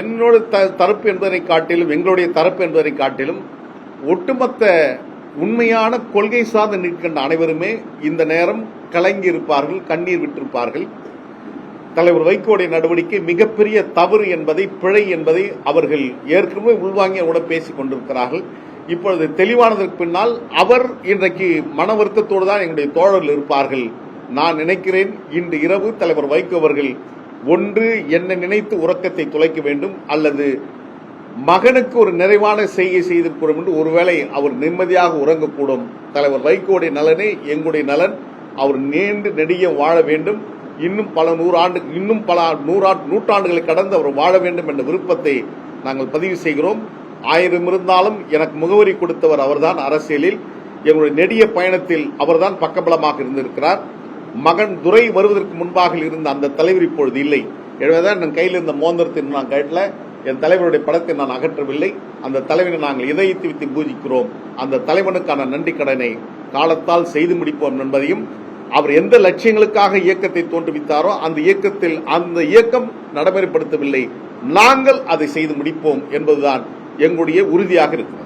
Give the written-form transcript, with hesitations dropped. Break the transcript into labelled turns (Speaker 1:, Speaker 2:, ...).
Speaker 1: என்னோட தரப்பு என்பதை காட்டிலும், எங்களுடைய தரப்பு என்பதை காட்டிலும் ஒட்டுமொத்த உண்மையான கொள்கை சார்ந்து நிற்கின்ற அனைவருமே இந்த நேரம் கலங்கி இருப்பார்கள், கண்ணீர் விட்டிருப்பார்கள். தலைவர் வைகோடைய நடவடிக்கை மிகப்பெரிய தவறு என்பதை, பிழை என்பதை அவர்கள் ஏற்கனவே உள்வாங்கி கூட பேசிக் கொண்டிருக்கிறார்கள். இப்பொழுது தெளிவானதற்கு பின்னால் அவர் இன்றைக்கு மன வருத்தத்தோடு தான் எங்களுடைய தோழர்கள் இருப்பார்கள். நான் நினைக்கிறேன் இன்று இரவு தலைவர் வைகோ அவர்கள் ஒன்று என்னை நினைத்து உறக்கத்தை துளைக்க வேண்டும், அல்லது மகனுக்கு ஒரு நிறைவான செய்கை செய்திருக்கிறோம் என்று ஒருவேளை அவர் நிம்மதியாக உறங்கக்கூடும். தலைவர் வைகோடைய நலனே எங்களுடைய நலன். அவர் நீண்டு நெடிய வாழ வேண்டும், இன்னும் பல நூற்றாண்டுகளை கடந்து அவர் வாழ வேண்டும் என்ற விருப்பத்தை நாங்கள் பதிவு செய்கிறோம். 1000 இருந்தாலும் எனக்கு முகவரி கொடுத்தவர் அவர்தான். அரசியலில் எங்களுடைய நெடிய பயணத்தில் அவர்தான் பக்கபலமாக இருந்திருக்கிறார். மகன் துரை வருவதற்கு முன்பாக இருந்த அந்த தலைவர் இப்பொழுது இல்லை. எனவேதான் என் கையில் இருந்த மோந்திரத்தை நான் கட்டல, என் தலைவருடைய படத்தை நான் அகற்றவில்லை. அந்த தலைவனை நாங்கள் இதயத்தை வைத்து பூஜிக்கிறோம். அந்த தலைவனுக்கான நன்றி கடனை காலத்தால் செய்து முடிப்போம் என்பதையும், அவர் எந்த லட்சியங்களுக்காக இயக்கத்தை தோற்றுவித்தாரோ அந்த இயக்கம் நடைமுறைப்படுத்தவில்லை, நாங்கள் அதை செய்து முடிப்போம் என்பதுதான் எங்களுடைய உறுதியாக இருக்கிறது.